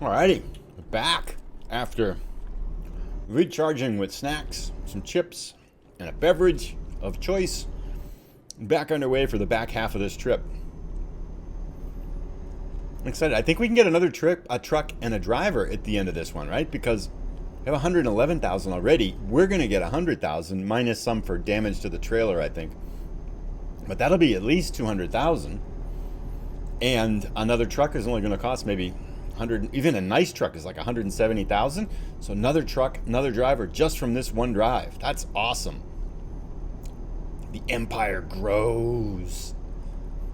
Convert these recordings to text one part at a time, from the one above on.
Alrighty, we're back after recharging with snacks, some chips, and a beverage of choice. Back underway for the back half of this trip. I'm excited. I think we can get another a truck and a driver at the end of this one, right? Because we have 111,000 already. We're going to get 100,000 minus some for damage to the trailer, I think. But that'll be at least 200,000. And another truck is only going to cost maybe 100. Even a nice truck is like 170,000. So another truck, another driver just from this one drive. That's awesome. The empire grows.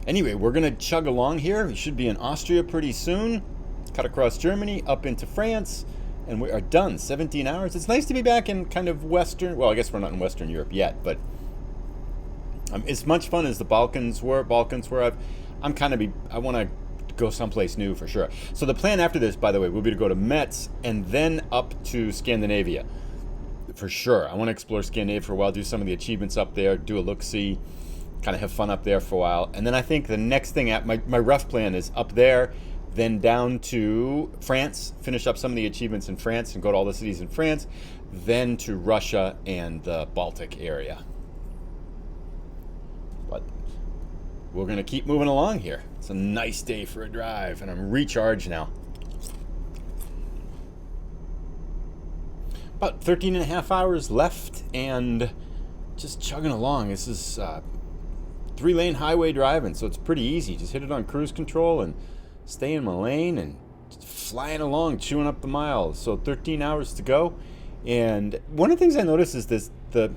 Anyway, we're going to chug along here. We should be in Austria pretty soon. Cut across Germany, up into France, and we are done. 17 hours. It's nice to be back in kind of Western... Well, I guess we're not in Western Europe yet, but it's much fun as the Balkans were. I want to go someplace new for sure. So the plan after this, by the way, will be to go to Metz and then up to Scandinavia. For sure. I want to explore Scandinavia for a while, do some of the achievements up there, do a look-see, kind of have fun up there for a while. And then I think the next thing, my rough plan is up there, then down to France, finish up some of the achievements in France and go to all the cities in France, then to Russia and the Baltic area. But we're going to keep moving along here. It's a nice day for a drive, and I'm recharged now. About 13 and a half hours left, and just chugging along. This is 3-lane highway driving, so it's pretty easy. Just hit it on cruise control and stay in my lane and just flying along, chewing up the miles. So 13 hours to go. And one of the things I noticed is this: the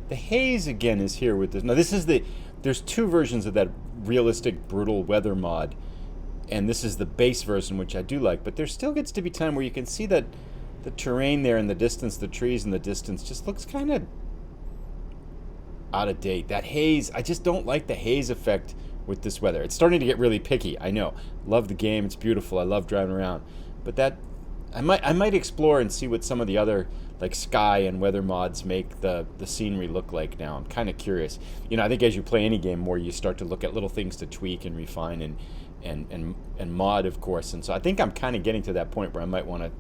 haze again is here with this. Now there's two versions of that realistic brutal weather mod, and this is the base version, which I do like. But there still gets to be time where you can see that the terrain there in the distance, the trees in the distance, just looks kind of out of date. That haze, I just don't like the haze effect with this weather. It's starting to get really picky, I know. Love the game, it's beautiful, I love driving around. But that, I might explore and see what some of the other like sky and weather mods make the scenery look like now. I'm kind of curious. You know, I think as you play any game more, you start to look at little things to tweak and refine and mod, of course. And so I think I'm kind of getting to that point where I might want to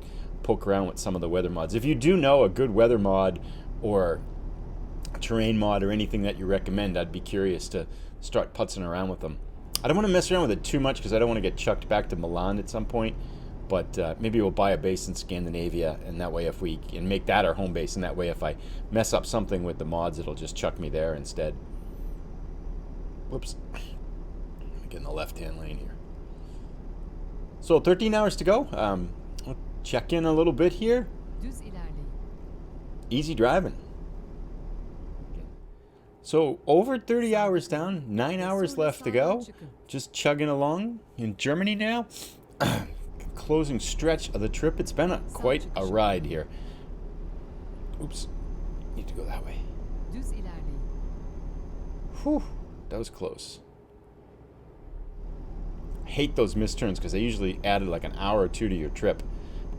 poke around with some of the weather mods. If you do know a good weather mod or terrain mod or anything that you recommend, I'd be curious to start putzing around with them. I don't want to mess around with it too much because I don't want to get chucked back to Milan at some point, but maybe we'll buy a base in Scandinavia, and that way and make that our home base, and that way if I mess up something with the mods, it'll just chuck me there instead. Whoops. Get in the left-hand lane here. So 13 hours to go. I'll check in a little bit here. Easy driving. So over 30 hours down, 9 hours left to go. Just chugging along in Germany now. Closing stretch of the trip. It's been quite a ride here. Oops. Need to go that way. Whew. That was close. I hate those missed turns because they usually added like an hour or two to your trip.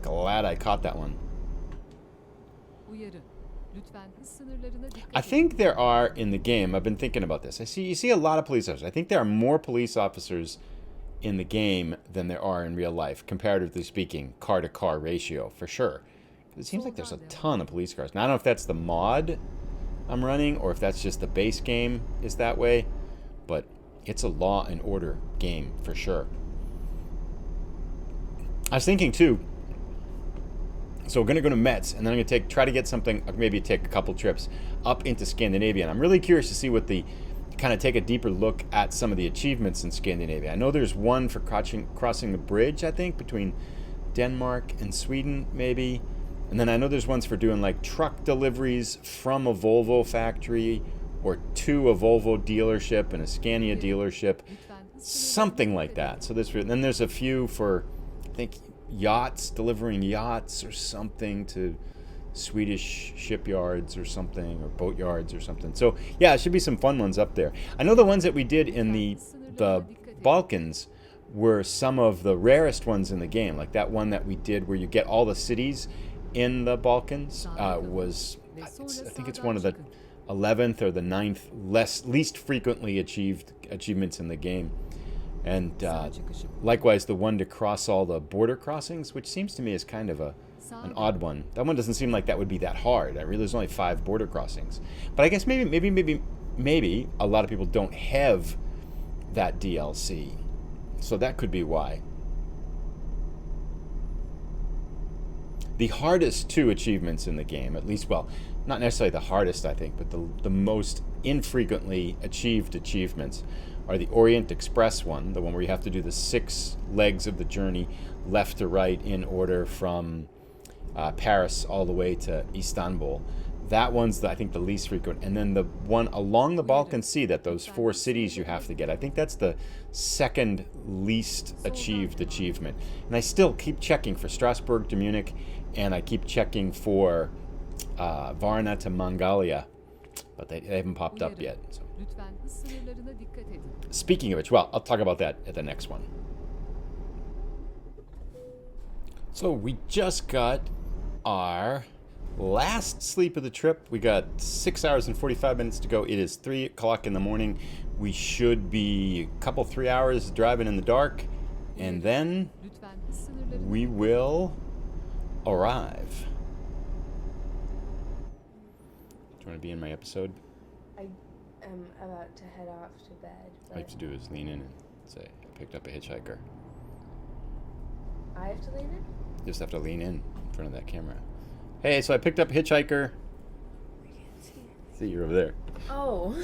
Glad I caught that one. I think there are in the game, I've been thinking about this. You see a lot of police officers. I think there are more police officers in the game than there are in real life, comparatively speaking, car-to-car ratio, for sure. It seems like there's a ton of police cars. Now, I don't know if that's the mod I'm running or if that's just the base game is that way, but it's a law and order game, for sure. I was thinking, too, so we're going to go to Metz, and then I'm going to try to get something, maybe take a couple trips up into Scandinavia. And I'm really curious to see kind of take a deeper look at some of the achievements in Scandinavia. I know there's one for crossing the bridge, I think, between Denmark and Sweden, maybe. And then I know there's ones for doing like truck deliveries from a Volvo factory or to a Volvo dealership and a Scania dealership. Something like that. So then there's a few for, I think, yachts, delivering yachts or something to Swedish shipyards or something, or boatyards or something. So yeah, it should be some fun ones up there. I know the ones that we did in the Balkans were some of the rarest ones in the game. Like that one that we did where you get all the cities in the Balkans I think it's one of the 11th or the 9th least frequently achieved achievements in the game. And likewise, the one to cross all the border crossings, which seems to me is kind of an odd one. That one doesn't seem like that would be that hard. I realize there's only 5 border crossings. But I guess maybe a lot of people don't have that DLC. So that could be why. The hardest 2 achievements in the game, at least, well, not necessarily the hardest, I think, but the most infrequently achieved achievements are the Orient Express one, the one where you have to do the 6 legs of the journey left to right in order from Paris all the way to Istanbul. That one's, I think, the least frequent. And then the one along the Balkan Sea, those 4 cities you have to get, I think that's the second least achieved achievement. And I still keep checking for Strasbourg to Munich, and I keep checking for Varna to Mangalia, but they haven't popped up yet. So. Speaking of which, well, I'll talk about that at the next one. So we just got our last sleep of the trip. We got 6 hours and 45 minutes to go. It is 3 o'clock in the morning. We should be a couple, 3 hours driving in the dark, and then we will arrive. Do you want to be in my episode? I am about to head off to bed. All you have to do is lean in and say, I picked up a hitchhiker. I have to lean in? You just have to lean in front of that camera. Hey, so I picked up a hitchhiker. I can't see. See, you're over there. Oh.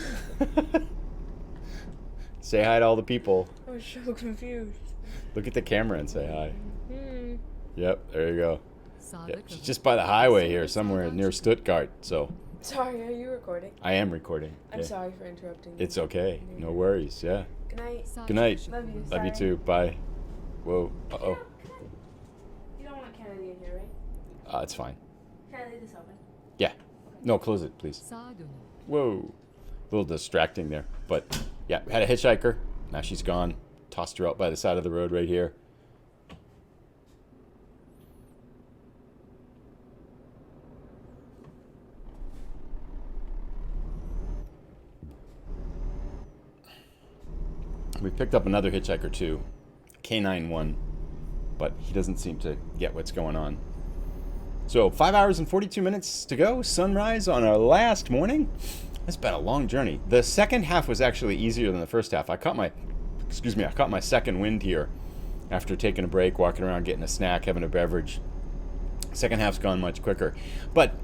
Say hi to all the people. I was so confused. Look at the camera and say hi. Hmm. Yep, there you go. Yeah, she's just by the highway here, somewhere near Stuttgart. So Sorry, are you recording? I am recording. I'm sorry for interrupting. It's okay. No worries. Yeah. Good night. Good night. Love you. Love you Sorry. too. Bye. Whoa. Uh-oh. You don't want Kennedy in here, right? It's fine. Can I leave this open? Yeah. No, close it, please. Whoa. A little distracting there. But, yeah, we had a hitchhiker. Now she's gone. Tossed her out by the side of the road right here. We picked up another hitchhiker too, K91, but he doesn't seem to get what's going on. So 5 hours and 42 minutes to go, sunrise on our last morning. It's been a long journey. The second half was actually easier than the first half. I caught my second wind here after taking a break, walking around, getting a snack, having a beverage. Second half's gone much quicker. But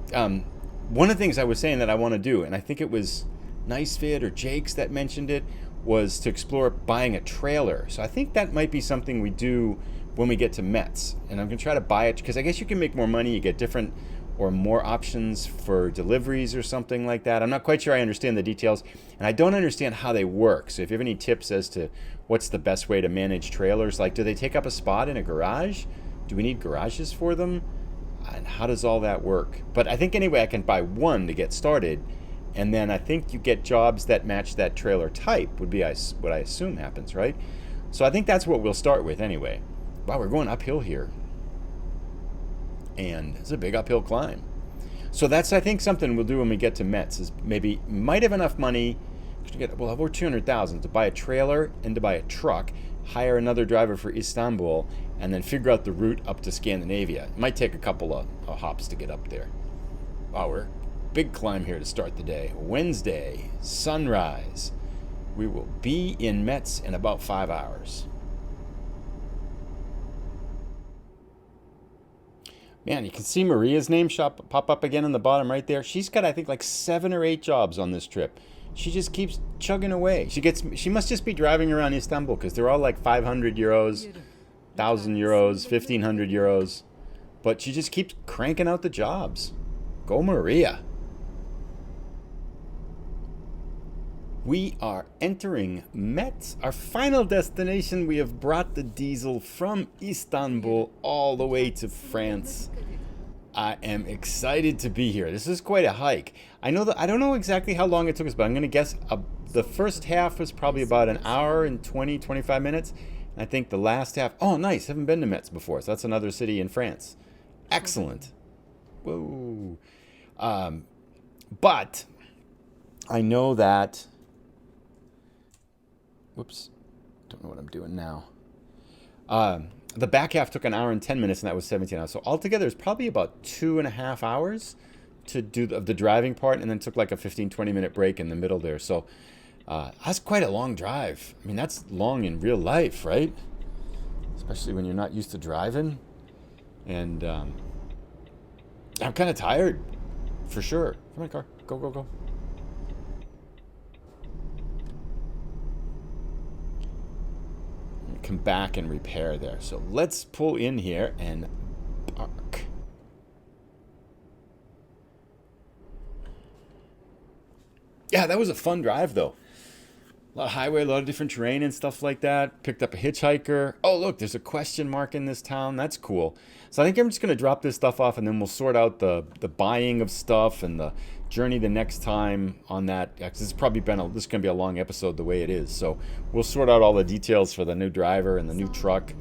one of the things I was saying that I want to do, and I think it was NiceFit or Jake's that mentioned it, was to explore buying a trailer. So I think that might be something we do when we get to Metz. And I'm going to try to buy it because I guess you can make more money. You get different or more options for deliveries or something like that. I'm not quite sure I understand the details, and I don't understand how they work. So if you have any tips as to what's the best way to manage trailers, like do they take up a spot in a garage? Do we need garages for them? And how does all that work? But I think anyway I can buy one to get started, and then I think you get jobs that match that trailer type would be what I assume happens, right? So I think that's what we'll start with anyway. Wow, we're going uphill here. And it's a big uphill climb. So that's, I think, something we'll do when we get to Metz is maybe might have enough money to get, well, over 200,000 to buy a trailer and to buy a truck, hire another driver for Istanbul, and then figure out the route up to Scandinavia. It might take a couple of hops to get up there. Wow, we're big climb here to start the day. Wednesday, sunrise. We will be in Metz in about 5 hours. Man, you can see Maria's name pop up again in the bottom right there. She's got, I think, like 7 or 8 jobs on this trip. She just keeps chugging away. She must just be driving around Istanbul because they're all like 500 euros, 1,000 euros, 1,500 euros. But she just keeps cranking out the jobs. Go Maria. We are entering Metz, our final destination. We have brought the diesel from Istanbul all the way to France. I am excited to be here. This is quite a hike. I don't know exactly how long it took us, but I'm going to guess the first half was probably about an hour and 20, 25 minutes. And I think the last half, oh, nice. Haven't been to Metz before, so that's another city in France. Excellent. Whoa. But I know that... Whoops. Don't know what I'm doing now. The back half took an hour and 10 minutes, and that was 17 hours. So altogether, it's probably about 2.5 hours to do the driving part, and then took like a 15-20 minute break in the middle there. So that's quite a long drive. I mean, that's long in real life, right? Especially when you're not used to driving. And I'm kind of tired, for sure. Come on, car. Go, go, go. Come back and repair there. So let's pull in here and park. Yeah, that was a fun drive, though. A lot of highway, a lot of different terrain and stuff like that. Picked up a hitchhiker. Oh, look, there's a question mark in this town. That's cool. So I think I'm just going to drop this stuff off, and then we'll sort out the buying of stuff and the journey the next time on that. Because this is probably this is going to be a long episode the way it is. So we'll sort out all the details for the new driver and the new truck.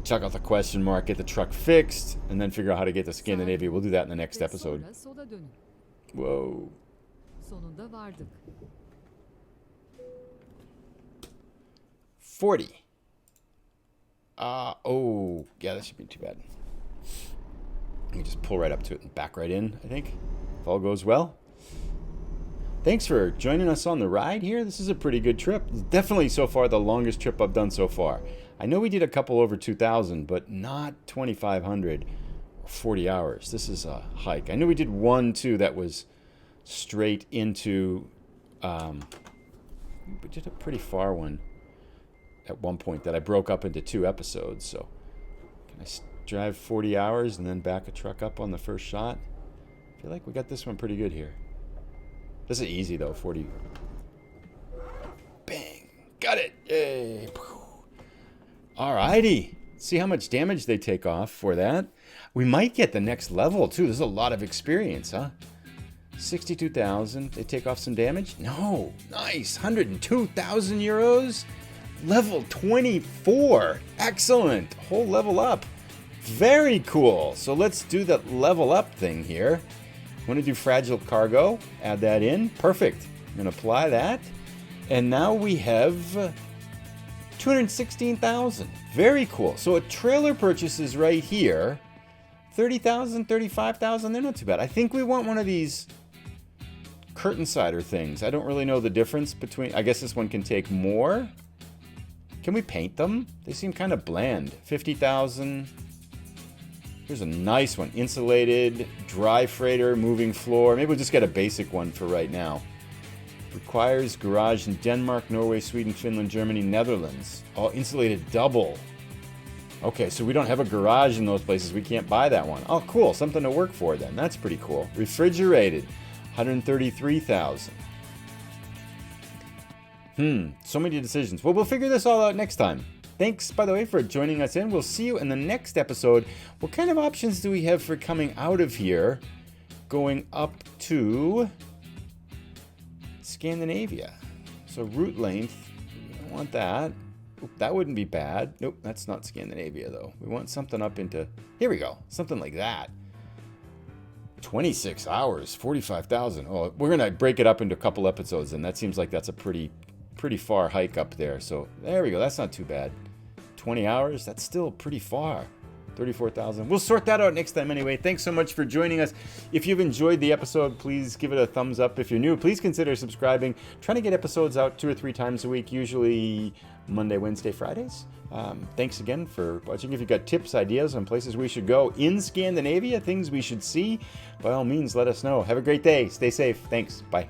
Check out the question mark, get the truck fixed, and then figure out how to get to Scandinavia. We'll do that in the next episode. Whoa. 40. Oh, yeah, that should be too bad. Let me just pull right up to it and back right in, I think, if all goes well. Thanks for joining us on the ride here. This is a pretty good trip. Definitely so far the longest trip I've done so far. I know we did a couple over 2,000, but not 2,500 or 40 hours. This is a hike. I know we did one, too, that was straight into... we did a pretty far one at one point that I broke up into 2 episodes. So can I drive 40 hours and then back a truck up on the first shot? I feel like we got this one pretty good here. This is easy, though, 40. Bang. Got it. Yay. Alrighty. See how much damage they take off for that. We might get the next level, too. There's a lot of experience, huh? 62,000. They take off some damage? No. Nice. 102,000 euros. Level 24. Excellent. Whole level up. Very cool. So let's do the level up thing here. Want to do fragile cargo. Add that in. Perfect. I'm going to apply that. And now we have 216,000. Very cool. So a trailer purchase is right here. 30,000, 35,000. They're not too bad. I think we want one of these curtain sider things. I don't really know the difference between... I guess this one can take more. Can we paint them? They seem kind of bland. 50,000. Here's a nice one. Insulated, dry freighter, moving floor. Maybe we'll just get a basic one for right now. Requires garage in Denmark, Norway, Sweden, Finland, Germany, Netherlands. All insulated double. Okay, so we don't have a garage in those places. We can't buy that one. Oh, cool. Something to work for then. That's pretty cool. Refrigerated. 133,000. So many decisions. Well, we'll figure this all out next time. Thanks, by the way, for joining us in. We'll see you in the next episode. What kind of options do we have for coming out of here, going up to Scandinavia? So route length, we don't want that. Oop, that wouldn't be bad. Nope, that's not Scandinavia, though. We want something up into... Here we go. Something like that. 26 hours, 45,000. Oh, we're going to break it up into a couple episodes, and that seems like that's a pretty far hike up there. So there we go. That's not too bad. 20 hours, that's still pretty far. 34,000. We'll sort that out next time anyway. Thanks so much for joining us. If you've enjoyed the episode, please give it a thumbs up. If you're new, please consider subscribing. Trying to get episodes out 2 or 3 times a week, usually Monday, Wednesday, Fridays. Thanks again for watching. If you've got tips, ideas on places we should go in Scandinavia, things we should see, by all means, let us know. Have a great day. Stay safe. Thanks. Bye.